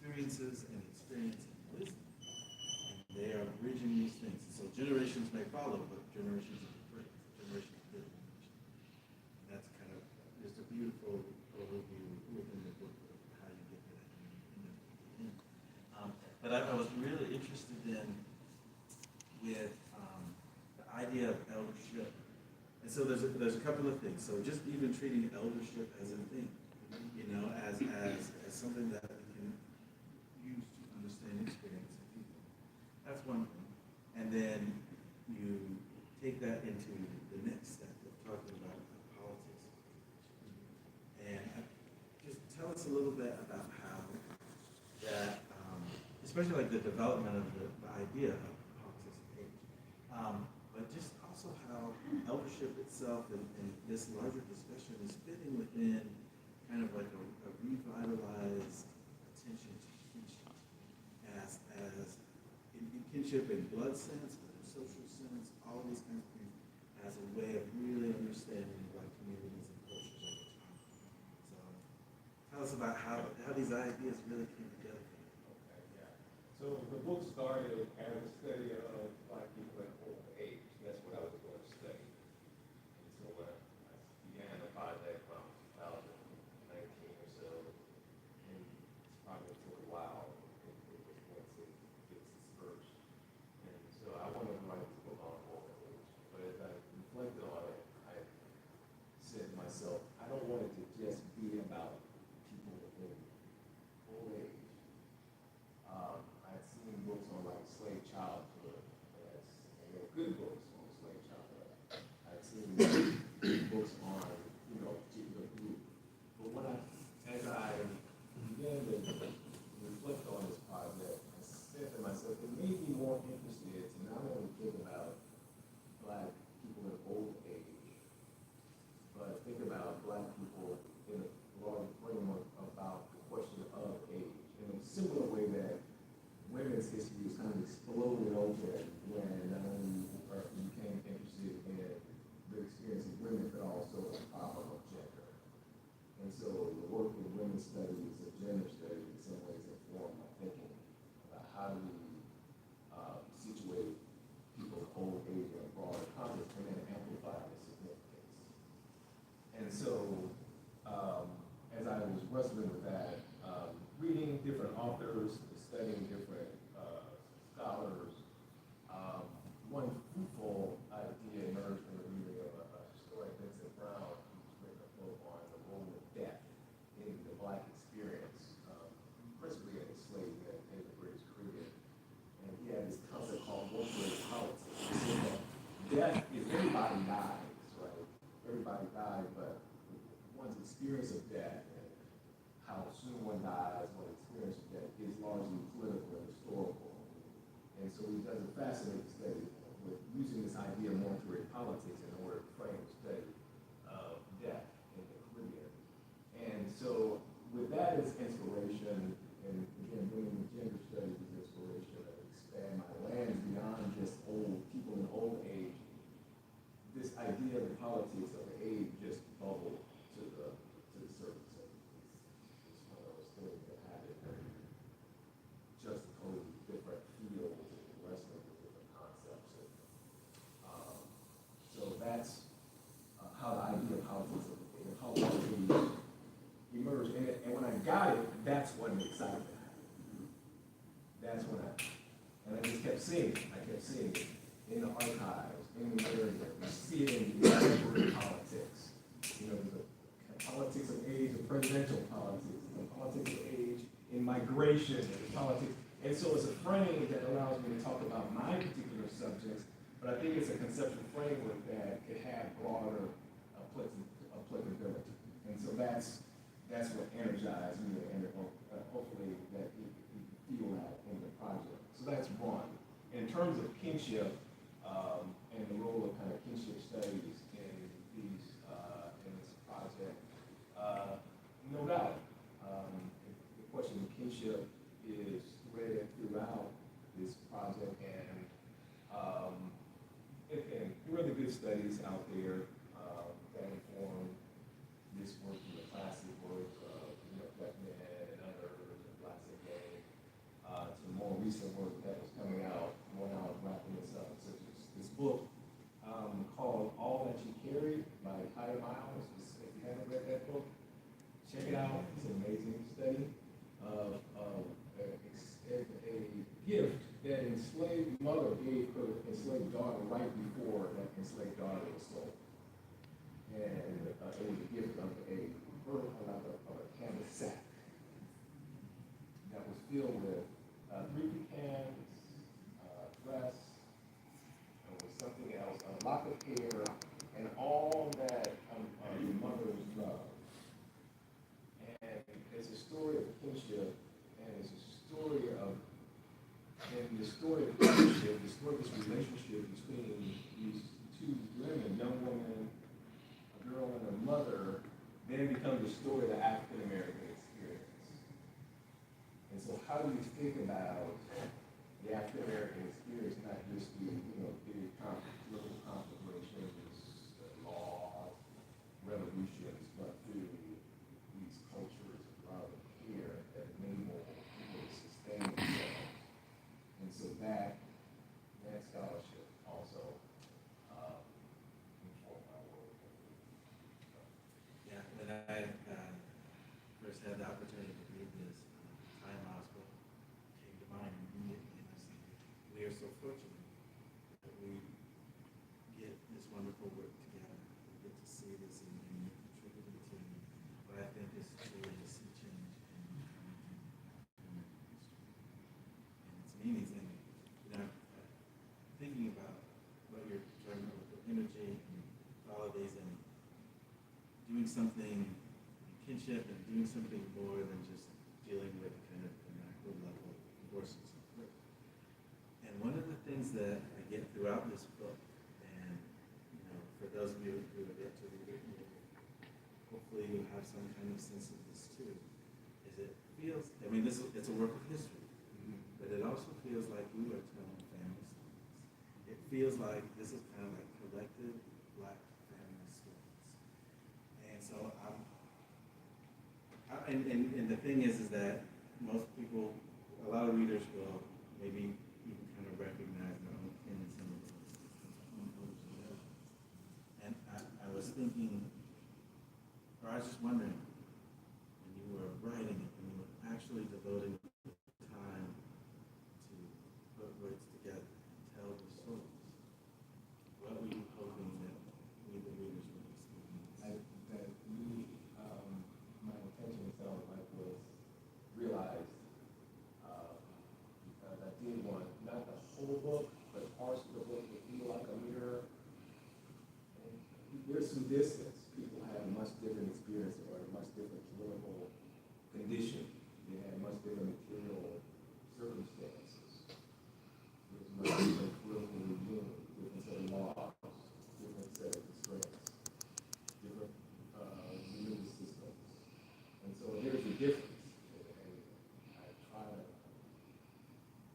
experiences and experience and wisdom. And they are bridging these things. So generations may follow, but generations are different. Generations are different. And that's kind of just a beautiful overview within the book of how you get to that in the end. But I was really interested in with the idea of eldership. And so there's a couple of things. So just even treating eldership as a thing, as something that we can use to understand experience of people. That's one thing. And then you take that into the next step of talking about politics. And just tell us a little bit about how that, especially like the development of the idea of politics and age. But just also how eldership itself and this larger discussion is fitting within kind of like a revitalized attention to kinship as in kinship in blood sense, but in social sense, all of these kinds of things, as a way of really understanding Black communities and cultures over time. So tell us about how these ideas really came together. Okay, yeah. So the book started as a study of Black people at old age. That's what I was going to study. And so when I began the project around 2019 or so, and it's probably took a while, it was going to get dispersed. And so I wanted to write this book on old age. But as I reflected on it, I said to myself, I don't want it to just be about people in old age. I'd seen books on like slave childhood, and they're good books on slave childhood. I'd seen books on, particular group. But as I began to reflect on this project, I said to myself, it made me more interested to not only think about Black people in old age, but think about Black people in a larger framework about the question of age, in a similar way that women's history was kind of exploded open when not only you became interested in the experience of women, but also the problem of gender. And so the work in women's studies and gender studies in some ways informed my thinking about how do we situate people of old age in a broader context and then amplify the significance. And so as I was wrestling with that, reading different authors, studying different scholars, one fruitful idea emerged from the reading of a historian, Vincent Brown, who's written a book on the role of death in the Black experience, principally in enslavement in the British Caribbean. And he had this concept called one-way politics. He said that death is everybody dies, right? Everybody dies, but one's experience of death and how soon one dies, one's experience of death is largely political and historical. And so he does a fascinating study with using this idea of mortuary politics in order to frame the study of death in the Caribbean. And so with that as inspiration, and again bringing gender studies as inspiration, and expand my lens beyond just old people in old age, this idea of the politics of the age just bubbled to the surface of this one of those things that happen just totally different fields and wrestling with different concepts. So that's how the idea of politics and how age emerged. And when I got it, that's when the excitement happened. That's when and I just kept seeing it. I kept seeing it in the archives, in the area. We see it in contemporary politics. There's a politics of age, of presidential politics, the politics of age in migration, and politics. And so it's a frame that allows me to talk about my particular subjects, but I think it's a conceptual framework that could have broader applicability. And so that's what energized me, and hopefully that you feel that in the project. So that's one. In terms of kinship, and the role of kind of kinship studies in this project, no doubt. The question of kinship is threaded throughout this project, and really good studies out there that inform this work from the classic work of Beckman and others, and Black Gang, study of a gift that an enslaved mother gave her enslaved daughter right before that enslaved daughter was sold. And it was a gift of a canvas sack that was filled with 3 pecans, dress, and with something else, a lock of hair, and all that the mother's love. And it's a story of kinship, and it's a story of, and the story of kinship, the story of this relationship between these 2 women, young woman, a girl and a mother, then becomes the story of the African American experience. And so how do you think about the African American experience, not just the, big political conflagrations, laws, revolutions, but through these cultures of love and care that enable people to sustain themselves. And so that scholarship also informed my work. Yeah, when I first had the opportunity to read this, Time Hospital came to mind immediately, and I said, we are so fortunate that we get this wonderful work together. We get to see this and contribute to what I think is truly a sea change in American history and its meanings. And thinking about what you're talking about with the energy and holidays and doing something kinship and doing something more than just dealing with kind of the macro level forces of work. And one of the things that I get throughout this book, and for those of you who have yet to read it, hopefully you'll have some kind of sense of this too, is it feels, it's a work of history, but it also feels like we are telling family stories. It feels like this is kind of like collective Black family stories. And so and the thing is that most people, a lot of readers will maybe even kind of recognize their own kin in some of those. And I was thinking, or I was just wondering, when you were writing it, when you were actually devoting time to put words together and tell the stories, what were you hoping that we, the readers, would experience? My intention itself was realized because I did want not the whole book, but parts of the book to feel like a mirror. And there's some distance. People have much different experience or a much different political condition. They have much different material circumstances. There's much different political regime, different set of laws, different set of constraints, different religious systems. And so there's a difference. And I try to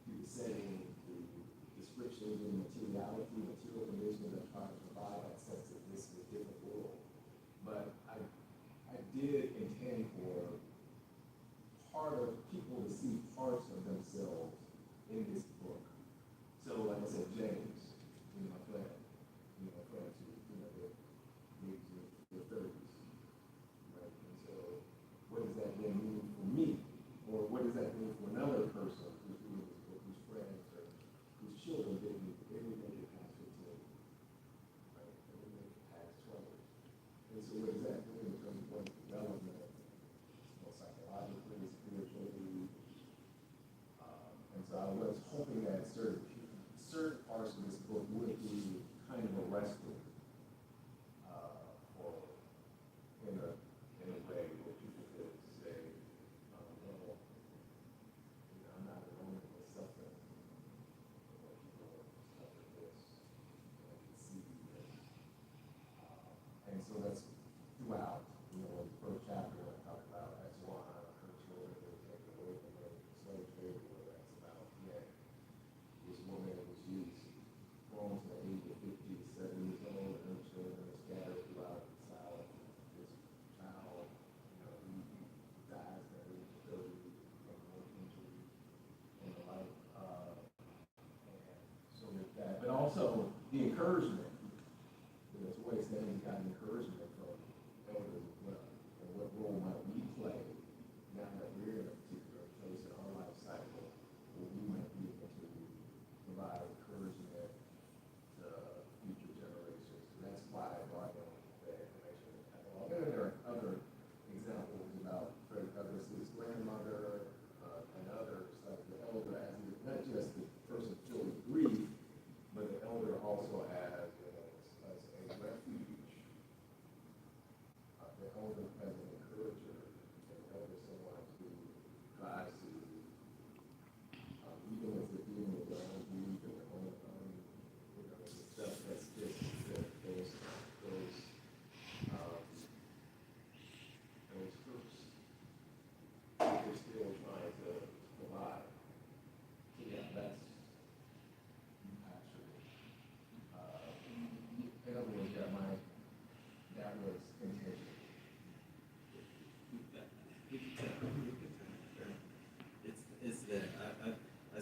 do the setting, the descriptions and materiality, material conditions, I try to provide that sense that this is a different world. But I did intend for part of people to see parts of themselves in this book. So like I said, James, my friend, friends who, they're their 30s, right? And so what does that then mean for me? Or what does that mean for another person who's reading this book, whose friends or whose children didn't make it past 15, right? They didn't make it past 20. And so what does that mean in terms of one's development, psychologically, spiritually? And so I was hoping that certain parts of this book would be kind of arresting, or in a way where people could say, well, I'm not alone in this suffering. People suffer this, and I can see it. And so that's throughout. In the first chapter, I talk about X1, her children that were taken away from her, slave trade, where that's about yet. This woman was grown to the age of 50 to 70 years old, and her children are scattered throughout the South. This child, he dies at the age of 30 from one injury and the like. And so there's that. But also the encouragement. To what extent he's gotten encouragement from elders as well. And what role might we play now that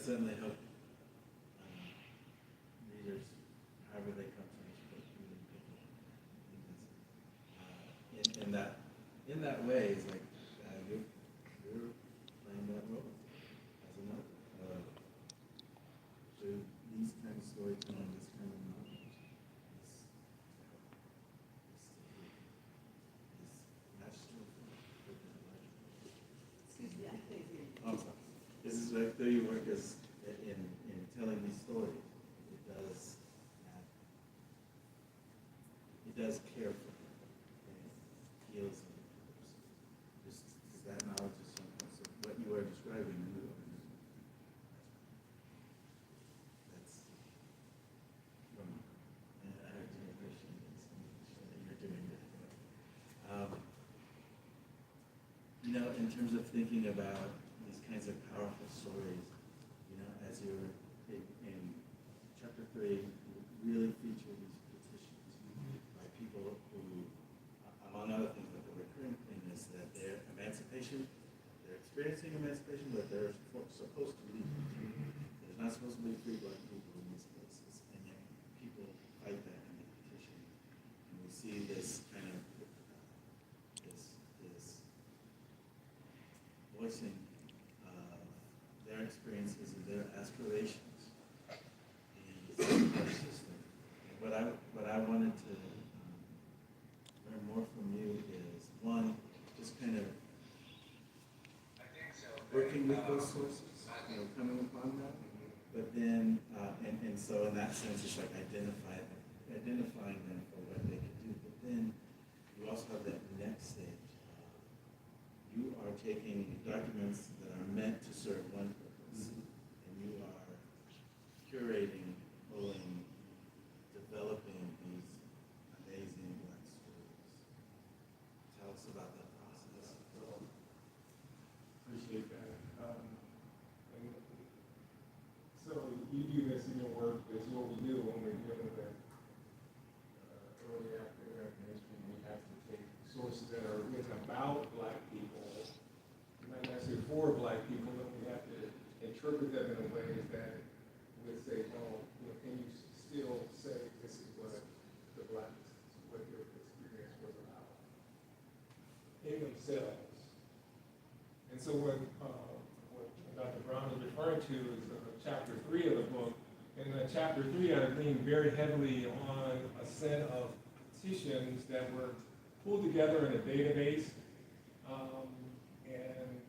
certainly hope readers, however they come to this book, really pick it up. In that way, it's like you're playing that role as an author. Through these kind of storytelling, this kind of knowledge, this magical Excuse me, I can't hear you. I'm sorry. This is like through your work as in telling these stories. It does care for people and heals them. Just that knowledge is something. So what you are describing, that's and I have to appreciate it. That you're doing that. In terms of thinking about these kinds of powerful stories, as you're in chapter 3, you really feature these petitions by people who, among other things, but the recurring thing is that their emancipation, they're experiencing emancipation, but they're supposed to leave. There's not supposed to be free black people in these places, and yet people fight that in the petition. And we see this kind of this voicing of their experiences and their aspirations in the system. And what I wanted to learn more from you is, one, just kind of working with those sources, coming upon that, but then, and so in that sense, it's like identifying them for what they can do, but then you also have that next stage. You are taking documents that are meant to serve one purpose, and you are curating, pulling, developing these amazing black stories. Tell us about that process. Appreciate that. So you do this in your work. It's what we do when we're dealing with early African American history. We have to take sources that are written about black people, not necessarily for black people, but we have to interpret them in a way that would say, oh, can you still say this is what the black, what your experience was about in themselves? And so what Dr. Brown is referring to is chapter 3 of the book. And chapter 3, I leaned very heavily on a set of petitions that were pulled together in a database, and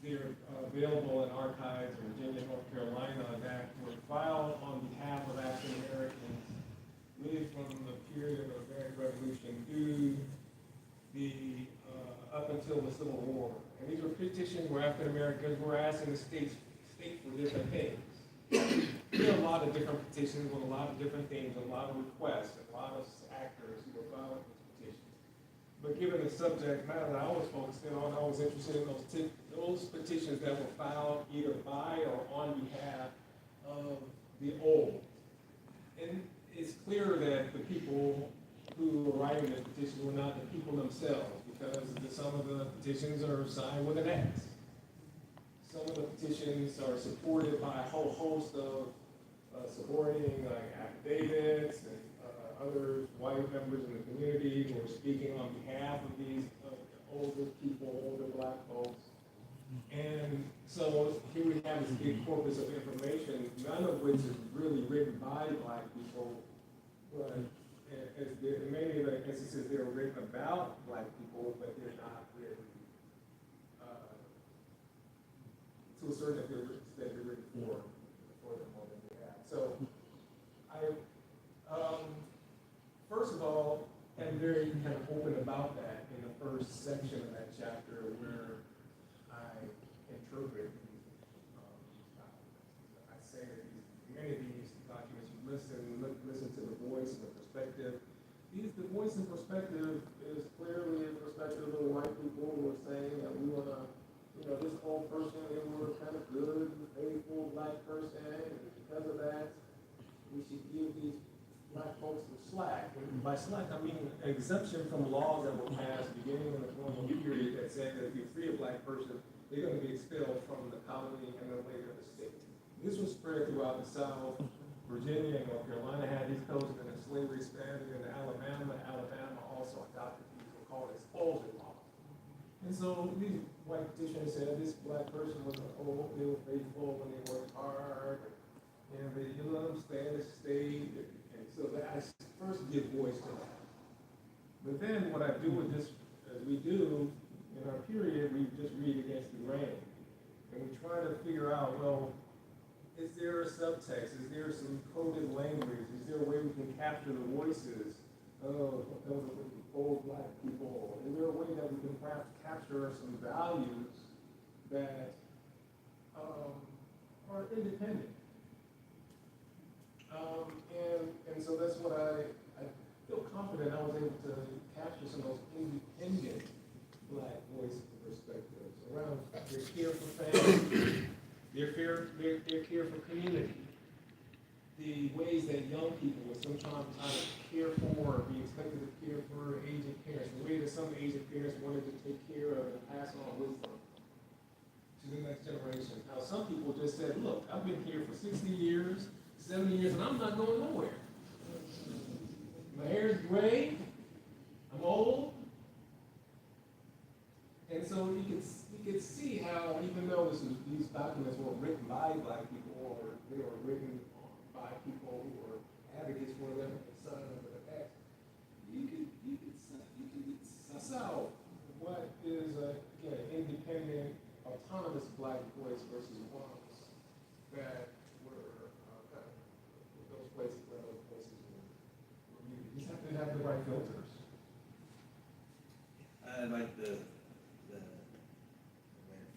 they're available in archives in Virginia, North Carolina, that were filed on behalf of African Americans, really from the period of the American Revolution through the up until the Civil War. And these were petitions where African Americans were asking the state for different things. There are a lot of different petitions with a lot of different things, a lot of requests, a lot of actors who were filing these petitions. But given the subject matter that I was focusing on, I was interested in those petitions that were filed either by or on behalf of the old. And it's clear that the people who were writing the petitions were not the people themselves, because some of the petitions are signed with an X. Some of the petitions are supported by a whole host of supporting affidavits and other white members in the community who are speaking on behalf of these older people, older black folks. And so here we have this big corpus of information, none of which is really written by black people, but in many of the instances they're written about black people, but they're not written to a certain extent they're written for them on their behalf. So I first of all am very kind of open about that in the first section of that chapter, where I interpret these documents. I say that many of these documents, you listen to the voice and the perspective. The voice and perspective is clearly a perspective of white people who are saying that we want to, this old person, they were kind of good, faithful black person, and because of that, we should give these black folks some slack. And by slack, I mean exemption from laws that were passed beginning in the colonial period that said that if you free a black person, they're going to be expelled from the colony and then later the state. This was spread throughout the South. Virginia and North Carolina had these codes, and then slavery expanded into Alabama. Alabama also adopted these, were called expulsion laws. And so these white petitioners said this black person was old, they were faithful when they worked hard, and they let them stay in the state. And so that I first give voice to that. But then what I do with this, as we do in our period, we just read against the grain. And we try to figure out, well, is there a subtext? Is there some coded language? Is there a way we can capture the voices of old black people? Is there a way that we can perhaps capture some values that are independent? And so that's what I feel confident I was able to capture some of those independent black voices and perspectives around their care for family, their care for community, the ways that young people will sometimes care for, be expected to care for aging parents, the way that some aging parents wanted to take care of and pass on wisdom to the next generation. How some people just said, look, I've been here for 60 years, 70 years, and I'm not going nowhere. My hair is gray, I'm old, and so you could see how, even though these documents were written by black people, or they were written by people who were advocates for them and son of the X, you could suss out what is again independent, autonomous black voice versus ones that were kind of those places where those voices were muted. You just have to have the right filters. I like the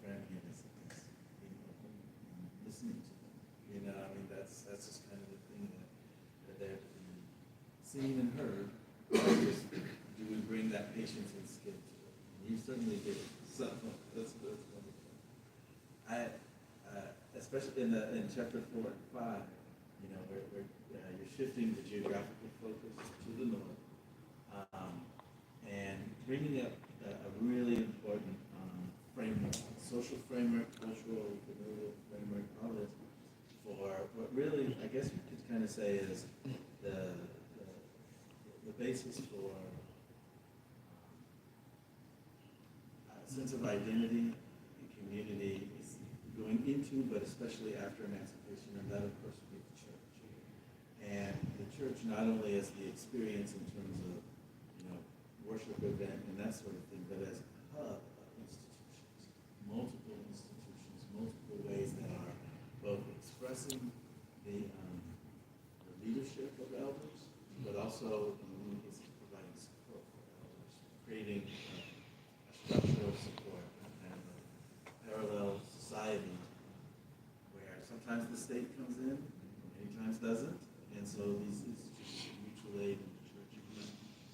Frankie is listening to them. You know, I mean, that's just kind of the thing that they're to be seen and heard. Just do we bring that patience and skill to it? And you certainly did. So that's wonderful. Especially in chapter 4 and 5, you know, where you're shifting the geographical focus to the north, and bringing up a really important framework, social framework, cultural, familial framework, all this, for what really, I guess you could kind of say is the basis for a sense of identity and community is going into, but especially after emancipation, and that of course would be the church. And the church not only as the experience in terms of, you know, worship event and that sort of thing, but as a hub of institutions, multiple ways that are both expressing the leadership of elders, but also in many cases providing support for elders, creating a structure of support and a parallel society where sometimes the state comes in, many times doesn't, and so these institutions, mutual aid in the church.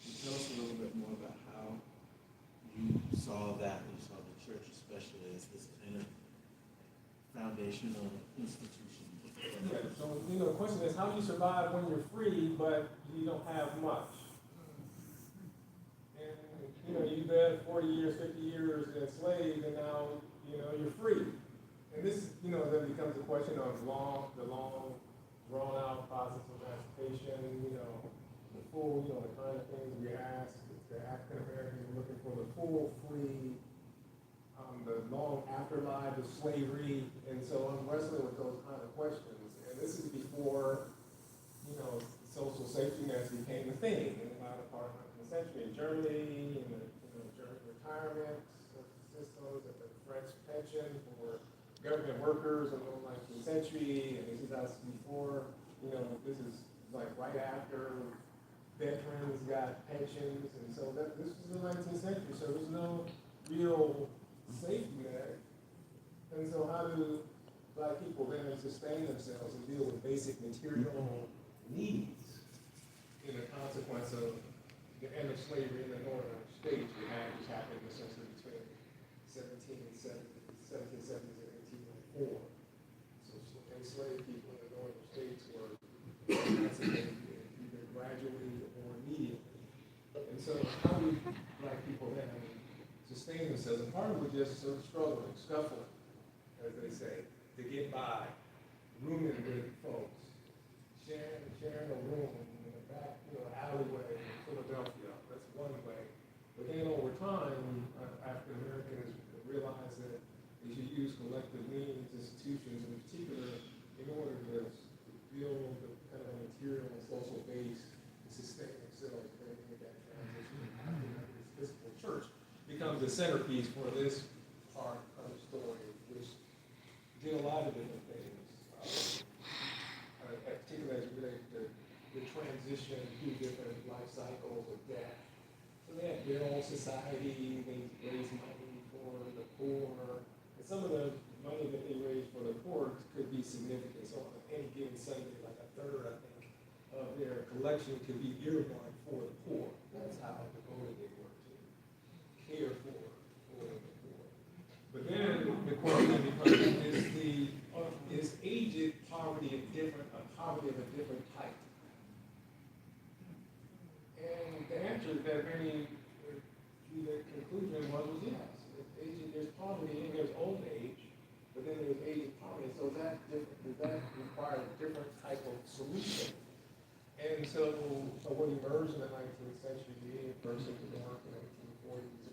Can you tell us a little bit more about how you saw that, you saw the church especially as this kind of foundational institution? Yeah, so the question is, how do you survive when you're free but you don't have much? And you've been 40 years, 50 years enslaved, and now you're free. And this then becomes a question of the long drawn out process of emancipation. The full, the kind of things we ask the African Americans are looking for, the full free. The long afterlife of slavery, and so I'm wrestling with those kind of questions. And this is before, social safety nets became a thing in the latter part of the century. In Germany, in the German retirement systems, and the French pension for government workers in the 19th century, and this is before, this is like right after veterans got pensions, and so this was the 19th century, so there's no real safety net. And so how do black people then sustain themselves and deal with basic material needs in the consequence of the end of slavery in the northern states, which happened essentially between 1770s and 1804. So enslaved people in the northern states were emancipated either gradually or immediately. And so how do black people then sustain sustain themselves, and part of it was just sort of struggling, scuffling, as they say, to get by, rooming with folks, sharing a room in the back, alleyway in Philadelphia. That's one way. But then over time, African Americans realized that they should use collective means, institutions in particular, in order to build the kind of material and social base to sustain themselves. They make that transition. African American Episcopal Church becomes the centerpiece for this part of the story, which did a lot of different things, particularly as it relates to the transition through different life cycles of death. So they had their own society, they raised money for the poor, and some of the money that they raised for the poor could be significant. So on any given Sunday, like a third, I think, of their collection could be earmarked for the poor. That's how devoted they were to care for the poor. But then the question becomes, is aged poverty a poverty of a different type? And the answer that many drew the conclusion was yes. There's poverty and there's old age, but then there's age poverty. So does that require a different type of solution? And so what emerged in the 19th century, the first into New York in the 1840s,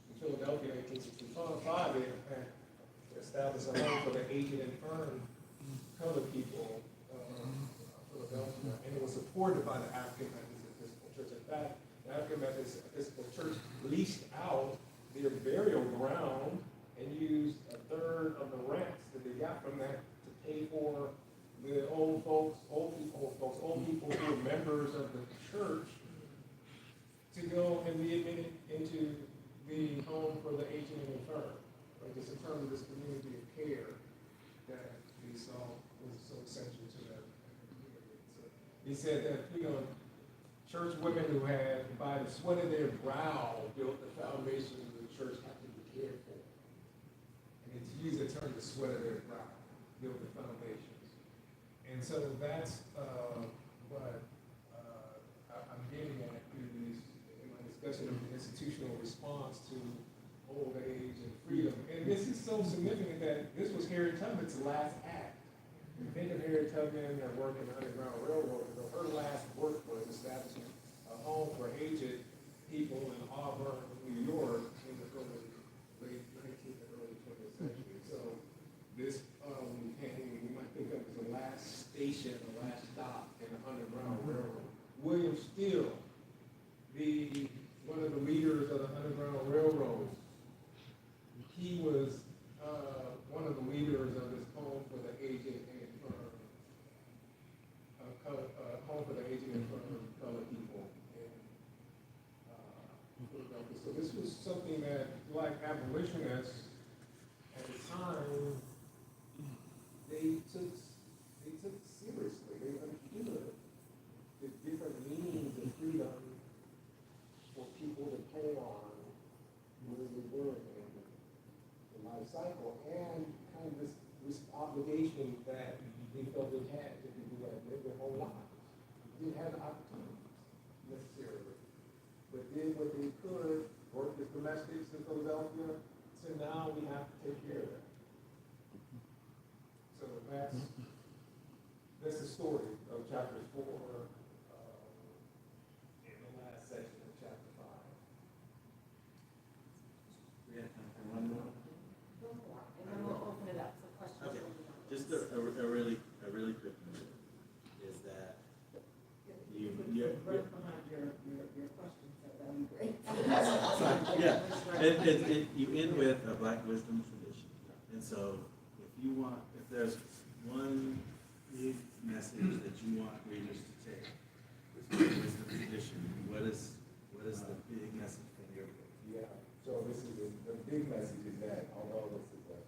in Philadelphia in 1865, they established a home for the aged and infirm colored people of Philadelphia, and it was supported by the African Methodist Episcopal Church. In fact, the African Methodist Episcopal Church leased out their burial ground and used a third of the rents that they got from that to pay for the old people who were members of the church to go and be admitted into the home for the aged and infirm. Like just in terms of this community of care that we saw was so essential to that community. So he said that, church women who had, by the sweat of their brow, built the foundations of the church have to be cared for. And to use the term, the sweat of their brow, built the foundations. And so that's what I'm getting at through in my discussion of the institutional response to old age and freedom. And this is so significant that this was Harriet Tubman's last act. When you think of Harriet Tubman, her work in the Underground Railroad, her last work was establishing a home for aged people in Auburn, New York, in the late 19th and early 20th century. So this painting we might think of as the last station, the last stop in the Underground Railroad. William Steele, one of the leaders of the Underground Railroad, he was one of the leaders of this home for the aged and infirm, home for the aged and infirm colored people in Philadelphia. So this was something that, like abolitionists at the time, they took seriously. They understood the different meanings of freedom for people to play on where they were in the life cycle, and kind of this obligation that they felt they had to do that, live their whole lives. They didn't have the opportunities necessarily, but did what they could, worked as domestics in Philadelphia, so now we have to take care of that. So that's the story of chapter 4 in the last section of chapter 5. We have time for one more. And then we'll open it up for questions. Okay, just a really quick one is that You put you some breath behind your questions, so that'd be great. yeah, you end with a Black wisdom tradition, and so if there's one big message that you want readers to take with Black wisdom tradition, what is the big message from your book? Yeah, so this is the big message is that although this is that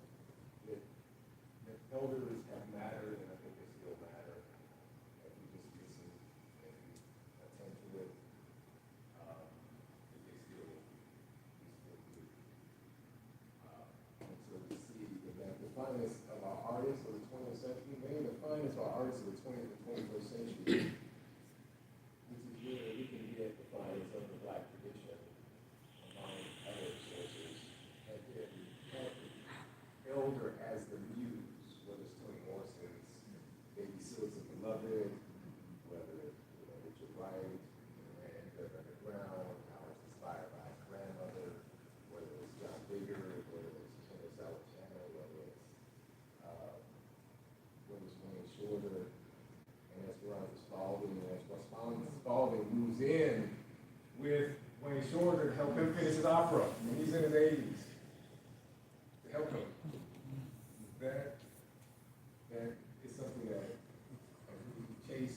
elders have mattered, and I think they still matter, if we just listen and attend to it, they still do. And so we see that the finest of our artists of the 20th century, many of the finest of our artists of the 20th and 21st century, this is where we can get the finest of the Black tradition among other sources. Georgia to help him finish his opera when he's in his 80s. To help him. That is something that we chase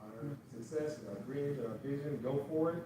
our success and our dreams and our vision, go for it.